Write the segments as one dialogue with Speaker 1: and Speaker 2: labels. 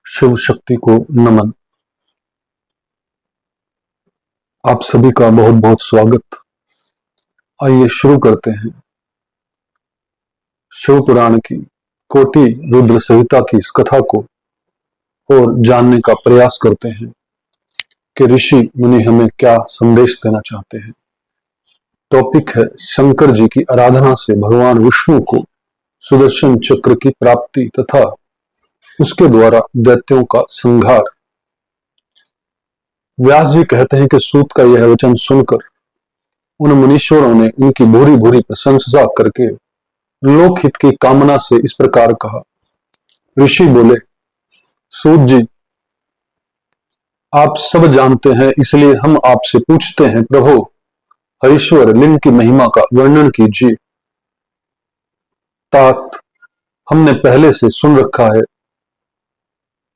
Speaker 1: शिव शक्ति को नमन। आप सभी का बहुत बहुत स्वागत। आइए शुरू करते हैं शिव पुराण की कोटि रुद्र संहिता की इस कथा को और जानने का प्रयास करते हैं कि ऋषि मुनि हमें क्या संदेश देना चाहते हैं। टॉपिक है शंकर जी की आराधना से भगवान विष्णु को सुदर्शन चक्र की प्राप्ति तथा उसके द्वारा दैत्यों का संहार। व्यास जी कहते हैं कि सूत का यह वचन सुनकर उन मुनीश्वरों ने उनकी भूरी भूरी प्रशंसा करके लोकहित की कामना से इस प्रकार कहा। ऋषि बोले, सूत जी, आप सब जानते हैं, इसलिए हम आपसे पूछते हैं, प्रभु हरीश्वर लिंग की महिमा का वर्णन कीजिए। तात हमने पहले से सुन रखा है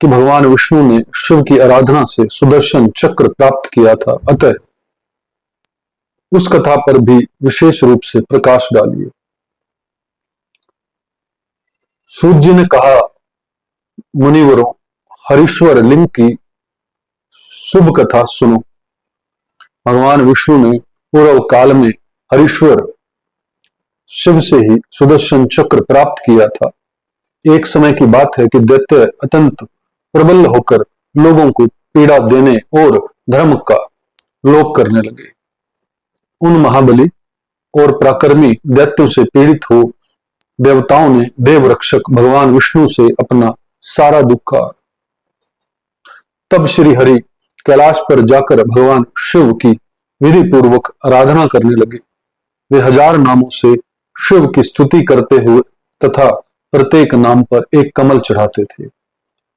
Speaker 1: कि भगवान विष्णु ने शिव की आराधना से सुदर्शन चक्र प्राप्त किया था, अतः उस कथा पर भी विशेष रूप से प्रकाश डालिए। सूत जी ने कहा, मुनिवरों, हरीश्वर लिंग की शुभ कथा सुनो। भगवान विष्णु ने पूर्व काल में हरीश्वर शिव से ही सुदर्शन चक्र प्राप्त किया था। एक समय की बात है कि दैत्य अत्यंत प्रबल होकर लोगों को पीड़ा देने और धर्म का लोप करने लगे। उन महाबली और पराक्रमी दैत्यों से पीड़ित हो देवताओं ने देवरक्षक भगवान विष्णु से अपना सारा दुख कहा। तब श्री हरि कैलाश पर जाकर भगवान शिव की विधि पूर्वक आराधना करने लगे। वे 1000 नामों से शिव की स्तुति करते हुए तथा प्रत्येक नाम पर एक कमल चढ़ाते थे।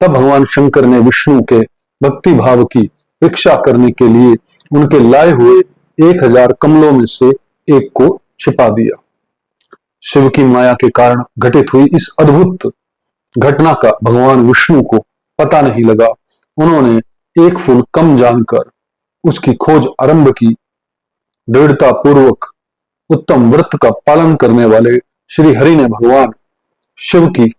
Speaker 1: तब भगवान शंकर ने विष्णु के भक्ति भाव की परीक्षा करने के लिए उनके लाए हुए 1000 कमलों में से एक को छिपा दिया। शिव की माया के कारण घटित हुई इस अद्भुत घटना का भगवान विष्णु को पता नहीं लगा। उन्होंने एक फूल कम जानकर उसकी खोज आरंभ की। दृढ़ता पूर्वक उत्तम व्रत का पालन करने वाले श्री हरि ने भगवान शिव की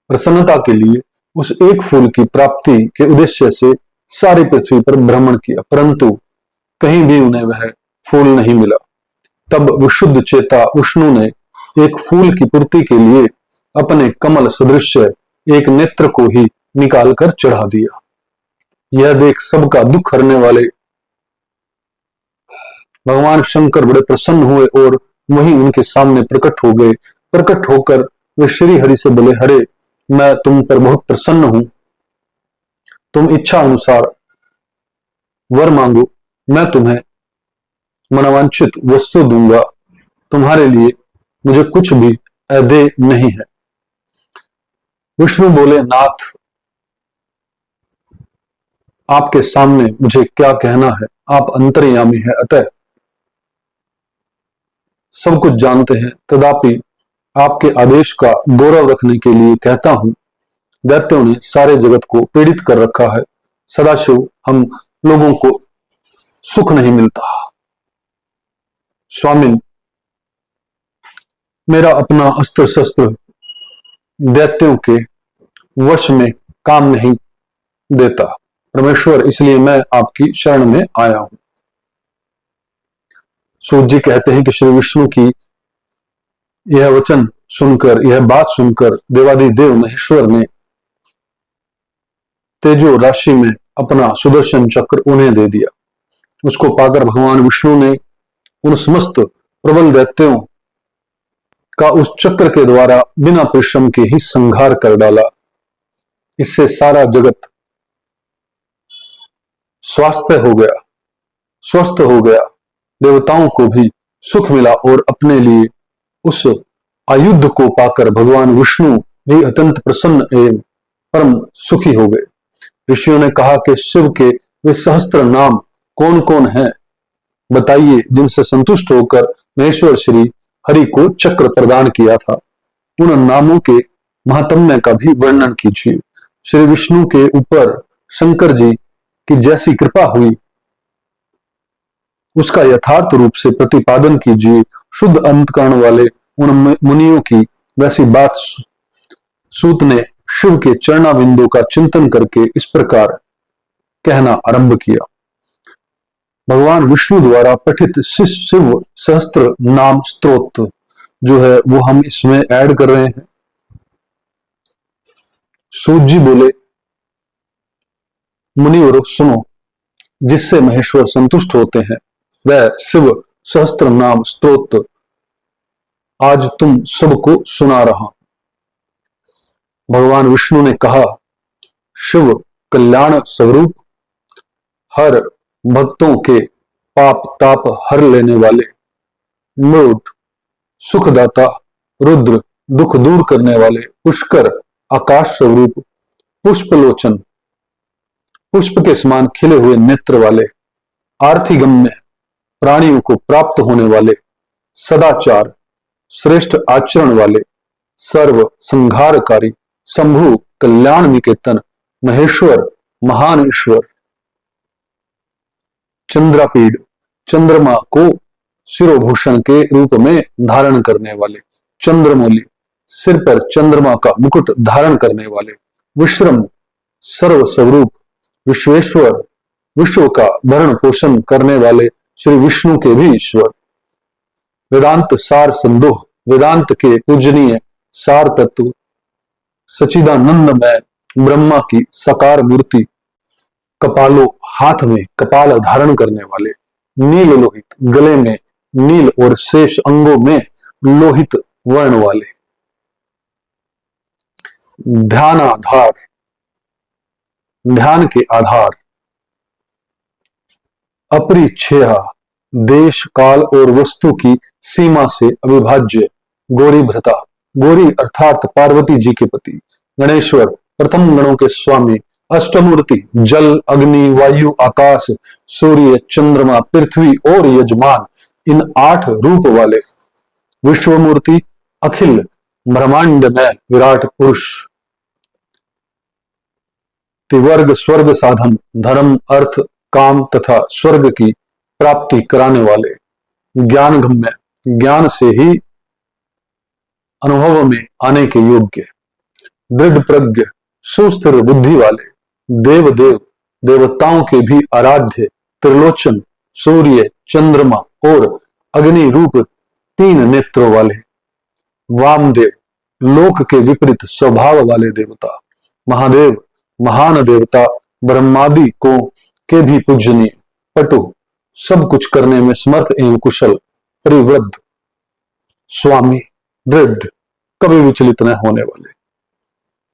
Speaker 1: प्रसन्नता के लिए उस एक फूल की प्राप्ति के उद्देश्य से सारी पृथ्वी पर भ्रमण किया, परंतु कहीं भी उन्हें वह फूल नहीं मिला। तब विशुद्ध चेता विष्णु ने एक फूल की पूर्ति के लिए अपने कमल सदृश एक नेत्र को ही निकालकर चढ़ा दिया। यह देख सबका दुख हरने वाले भगवान शंकर बड़े प्रसन्न हुए और वहीं उनके सामने प्रकट हो गए। प्रकट होकर वे श्री हरि से बोले, हरे, मैं तुम पर बहुत प्रसन्न हूं, तुम इच्छा अनुसार वर मांगो, मैं तुम्हें मनवांछित वस्तु दूंगा। तुम्हारे लिए मुझे कुछ भी अदेय नहीं है। विष्णु बोले, नाथ, आपके सामने मुझे क्या कहना है, आप अंतर्यामी है, अतः सब कुछ जानते हैं। तथापि आपके आदेश का गौरव रखने के लिए कहता हूं, दैत्यों ने सारे जगत को पीड़ित कर रखा है। सदाशिव हम लोगों को सुख नहीं मिलता। स्वामिन, मेरा अपना अस्त्र शस्त्र दैत्यों के वश में काम नहीं देता परमेश्वर, इसलिए मैं आपकी शरण में आया हूं। सूत जी कहते हैं कि श्री विष्णु की यह वचन सुनकर, यह बात सुनकर देवादिदेव महेश्वर ने तेजो राशि में अपना सुदर्शन चक्र उन्हें दे दिया। उसको पाकर भगवान विष्णु ने उन समस्त प्रबल दैत्यों का उस चक्र के द्वारा बिना परिश्रम के ही संहार कर डाला। इससे सारा जगत स्वस्थ हो गया। देवताओं को भी सुख मिला और अपने लिए उस आयुध को पाकर भगवान विष्णु भी अत्यंत प्रसन्न एवं परम सुखी हो गए। ऋषियों ने कहा कि शिव के वे सहस्त्र नाम कौन कौन हैं, बताइए, जिनसे संतुष्ट होकर महेश्वर श्री हरि को चक्र प्रदान किया था। उन नामों के महात्म्य का भी वर्णन कीजिए। श्री विष्णु के ऊपर शंकर जी की जैसी कृपा हुई उसका यथार्थ रूप से प्रतिपादन कीजिए। शुद्ध अंतकरण वाले उन मुनियों की वैसी बात सूत ने शिव के चरणाबिंदु का चिंतन करके इस प्रकार कहना आरंभ किया। भगवान विष्णु द्वारा पठित शिव सहस्त्र नाम स्तोत्र जो है वो हम इसमें ऐड कर रहे हैं। सूत जी बोले, मुनिवरों सुनो, जिससे महेश्वर संतुष्ट होते हैं वह शिव सहस्त्र नाम स्तोत्र आज तुम सबको सुना रहा। भगवान विष्णु ने कहा, शिव कल्याण स्वरूप, हर भक्तों के पाप ताप हर लेने वाले, मूढ़ सुखदाता, रुद्र दुख दूर करने वाले, पुष्कर आकाश स्वरूप, पुष्पलोचन पुष्प के समान खिले हुए नेत्र वाले, आर्थिगम्य प्राणियों को प्राप्त होने वाले, सदाचार श्रेष्ठ आचरण वाले, सर्व संहारकारी, शंभु कल्याण निकेतन, महेश्वर महान ईश्वर, चंद्रापीड चंद्रमा को शिरोभूषण के रूप में धारण करने वाले, चंद्रमौली सिर पर चंद्रमा का मुकुट धारण करने वाले, विश्रम सर्व स्वरूप, विश्वेश्वर विश्व का भरण पोषण करने वाले, श्री विष्णु के भी ईश्वर, वेदांत सार संदोह वेदांत के पूजनीय सार तत्व, सचिदानंद में ब्रह्मा की साकार मूर्ति, कपालो हाथ में कपाल धारण करने वाले, नील लोहित गले में नील और शेष अंगों में लोहित वर्ण वाले, ध्यानाधार ध्यान के आधार, अपरिच्छेद देश काल और वस्तु की सीमा से अविभाज्य, गौरी भ्रता गौरी अर्थात पार्वती जी के पति, गणेश्वर प्रथम गणों के स्वामी, अष्टमूर्ति जल अग्नि वायु आकाश सूर्य चंद्रमा पृथ्वी और यजमान, इन 8 रूप वाले, विश्वमूर्ति अखिल ब्रह्मांड में विराट पुरुष, त्रिवर्ग स्वर्ग साधन, धर्म अर्थ काम तथा स्वर्ग की प्राप्ति कराने वाले, ज्ञान गम्य ज्ञान से ही अनुभव में आने के योग्य, दृढ़ प्रज्ञ सुस्थिर बुद्धि वाले, देव देव देवताओं के भी आराध्य, त्रिलोचन सूर्य चंद्रमा और अग्नि रूप 3 नेत्रों वाले, वामदेव लोक के विपरीत स्वभाव वाले देवता, महादेव महान देवता, ब्रह्मादि को के भी पूजनीय, पटु सब कुछ करने में समर्थ एवं कुशल, परिवृद्ध स्वामी, दृढ़ कभी विचलित न होने वाले,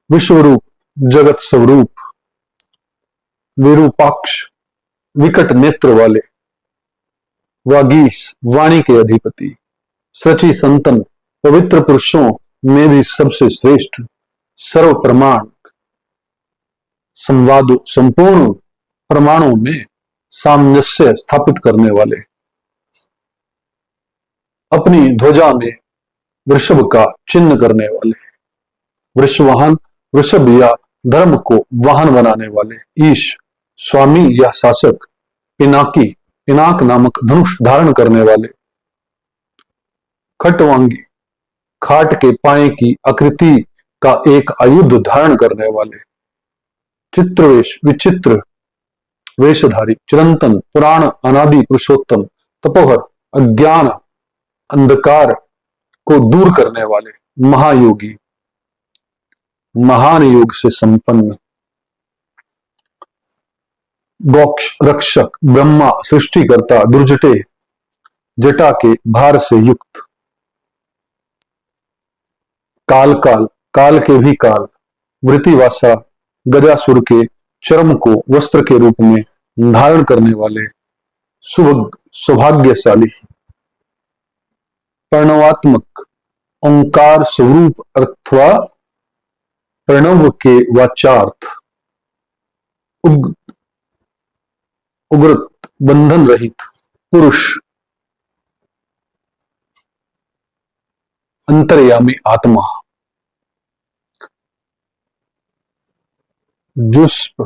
Speaker 1: विश्वरूप जगत स्वरूप, विरूपाक्ष विकट नेत्र वाले, वागीश वाणी के अधिपति, सची संतन पवित्र पुरुषों में भी सबसे श्रेष्ठ, सर्व प्रमाण संवादों संपूर्ण प्रमाणों में सामंजस्य स्थापित करने वाले, अपनी ध्वजा में वृषभ का चिन्ह करने वाले, वृषवाहन वृषभ या धर्म को वाहन बनाने वाले, ईश स्वामी या शासक, पिनाकी पिनाक नामक धनुष धारण करने वाले, खटवांगी खाट के पाए की आकृति का एक आयुध धारण करने वाले, चित्रवेश विचित्र वेशधारी, चिरंतन पुराण अनादि पुरुषोत्तम, तपोहर अज्ञान अंधकार को दूर करने वाले, महायोगी महान योग से संपन्न, गोक्ष रक्षक ब्रह्मा सृष्टिकर्ता, दुर्जटे जटा के भार से युक्त, काल काल काल के भी काल, वृत्तिवासा गजासुर के चर्म को वस्त्र के रूप में धारण करने वाले, सौभाग्यशाली, प्रणवात्मक ओंकार स्वरूप अथवा प्रणव के वाचार्थ, उग्रत बंधन रहित पुरुष, अंतर्यामी आत्मा, जुष्प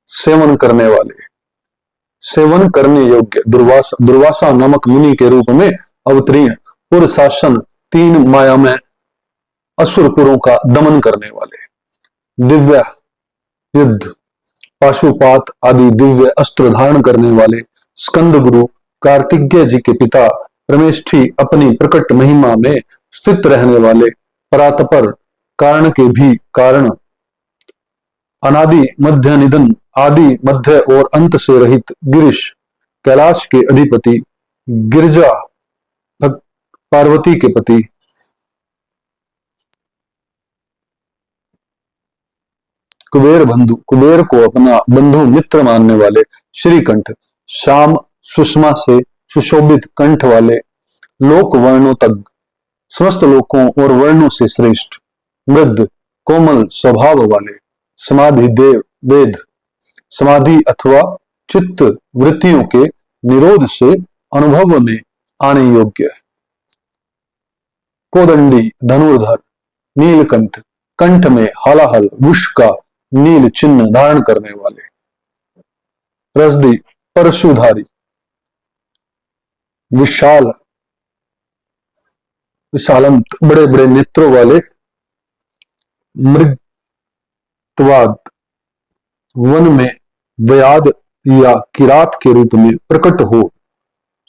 Speaker 1: सेवन करने वाले, सेवन करने योग्य, दुर्वासा नामक मुनि के रूप में अवतीर्ण, पुर शासन 3 माया में असुरपुरों का दमन करने वाले, दिव्य युद्ध, पाशुपात आदि दिव्य अस्त्र धारण करने वाले स्कंद गुरु कार्तिकेय जी के पिता परमेष्ठी अपनी प्रकट महिमा में स्थित रहने वाले परात्पर कारण के भी कारण, अनादि मध्य निधन, आदि मध्य और अंत से रहित गिरीश, कैलाश के अधिपति, गिरजा पार्वती के पति, कुबेर बंधु, कुबेर को अपना बंधु मित्र मानने वाले श्रीकंठ, श्याम सुषमा से सुशोभित कंठ वाले, लोक वर्णों तक, समस्त लोकों और वर्णों से श्रेष्ठ, मृद कोमल स्वभाव वाले, समाधि देव वेद, समाधि अथवा चित्त वृत्तियों के निरोध से अनुभव में आने योग्य, कोदंडी धनुर्धर, नीलकंठ, कंठ में हलाहल विष का नील चिन्ह धारण करने वाले, रसदी परशुधारी, विशाल विशालंत बड़े बड़े नेत्रों वाले, मृगत्वाद, वन में व्याद या किरात के रूप में प्रकट हो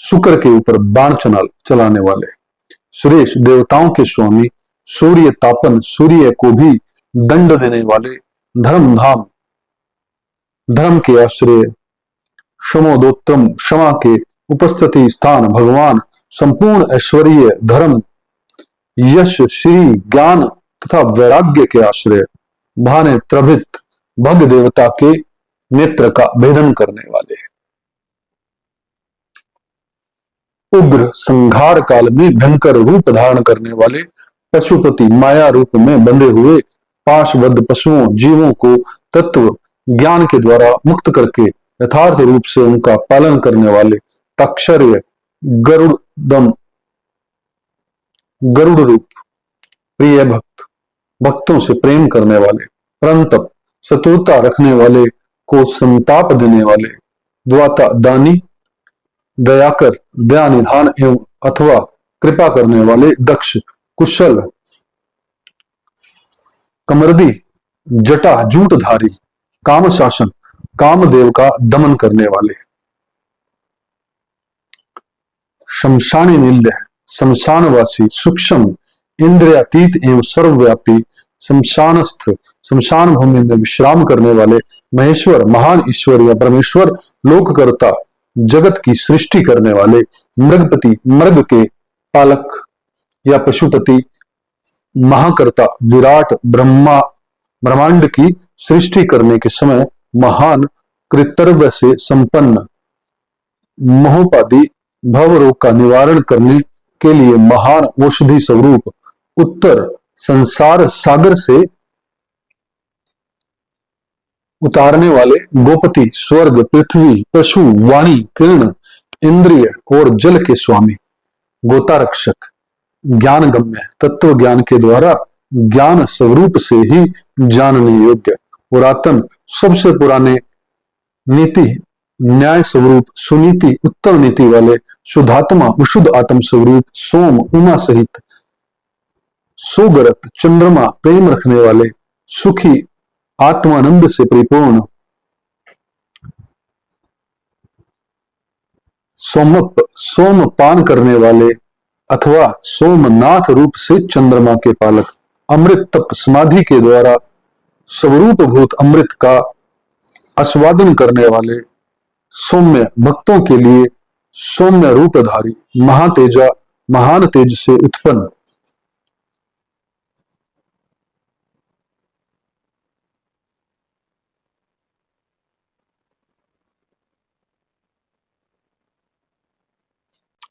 Speaker 1: शुक्र के ऊपर बाण चलाने वाले, सुरेश देवताओं के स्वामी, सूर्य तापन, सूर्य को भी दंड देने वाले, धर्म धाम, धर्म के आश्रय, क्षमोदोत्तम, क्षमा के उपस्थिति स्थान भगवान, संपूर्ण ऐश्वर्य, धर्म, यश, श्री, ज्ञान तथा वैराग्य के आश्रय, भाने त्रभित, भग देवता के नेत्र का भेदन करने वाले, उग्र संघार काल में भयंकर रूप धारण करने वाले, पशुपति, माया रूप में बंधे हुए पाशबद्ध पशुओं जीवों को तत्व ज्ञान के द्वारा मुक्त करके यथार्थ रूप से उनका पालन करने वाले, ताक्षर्य, गरुड़दम, गरुड़ रूप, प्रिय भक्त, भक्तों से प्रेम करने वाले, परंतप, शत्रुता रखने वाले को संताप देने वाले, द्वाता, दानी, दयाकर, दया निधान एवं अथवा कृपा करने वाले, दक्ष, कुशल, कमरदी, जटा जूटधारी, काम शासन, कामदेव का दमन करने वाले, शमशानी निल्य, शमशानवासी, सूक्ष्म, इंद्रियातीत एवं सर्वव्यापी, शमशानस्थ, शमशान भूमि में विश्राम करने वाले, महेश्वर, महान ईश्वर या परमेश्वर, लोककर्ता, जगत की सृष्टि करने वाले, मृगपति, मृग के पालक या पशुपति, महाकर्ता, विराट, ब्रह्मा, ब्रह्मांड की सृष्टि करने के समय महान कृतर्व से संपन्न, मोहोपाधि भवरोग का निवारण करने के लिए महान औषधि स्वरूप, उत्तर संसार सागर से उतारने वाले, गोपति, स्वर्ग, पृथ्वी, पशु, वाणी, किरण, इंद्रिय और जल के स्वामी, गोतारक्षक, ज्ञान गम्य, तत्व ज्ञान के द्वारा ज्ञान स्वरूप से ही जानने योग्य, पुरातन, सबसे पुराने, नीति न्याय स्वरूप, सुनीति, उत्तम नीति वाले, शुद्धात्मा, विशुद्ध आत्म स्वरूप, सोम, उमा सहित, सोगरत, चंद्रमा, प्रेम रखने वाले, सुखी, आत्मानंद से परिपूर्ण, सोमप, सोम पान करने वाले अथवा सोमनाथ रूप से चंद्रमा के पालक, अमृत तप समाधि के द्वारा स्वरूप भूत अमृत का आस्वादन करने वाले, सौम्य, भक्तों के लिए सौम्य रूपधारी, महातेजा, महान तेज से उत्पन्न,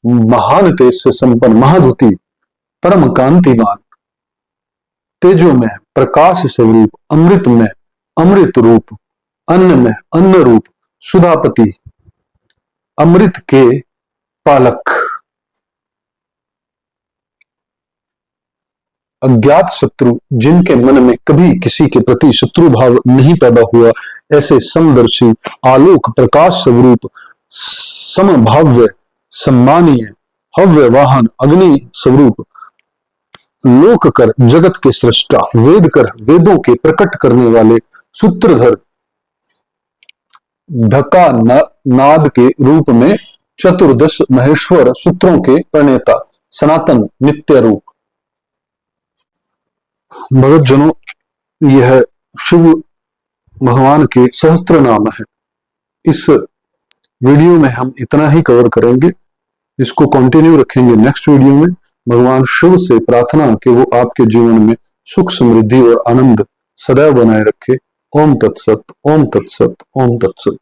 Speaker 1: महान तेज से संपन्न, महाधुति, परम कांतिमान, तेजो में प्रकाश स्वरूप, अमृत में अमृत रूप, अन्न में अन्न रूप, सुधापति, अमृत के पालक, अज्ञात शत्रु, जिनके मन में कभी किसी के प्रति शत्रु भाव नहीं पैदा हुआ, ऐसे समदर्शी, आलोक प्रकाश स्वरूप, समभाव्य, सम्मानीय, हव्य वाहन, अग्नि स्वरूप, लोक कर जगत के सृष्टा, वेद कर वेदों के प्रकट करने वाले, सूत्रधर ढका नाद के रूप में, चतुर्दश महेश्वर सूत्रों के प्रणेता, सनातन नित्य रूप। भगत जनों, यह शिव भगवान के सहस्त्र नाम है। इस वीडियो में हम इतना ही कवर करेंगे, इसको कंटिन्यू रखेंगे नेक्स्ट वीडियो में। भगवान शिव से प्रार्थना कि वो आपके जीवन में सुख, समृद्धि और आनंद सदैव बनाए रखे। ओम तत्सत, ओम तत्सत, ओम तत्सत।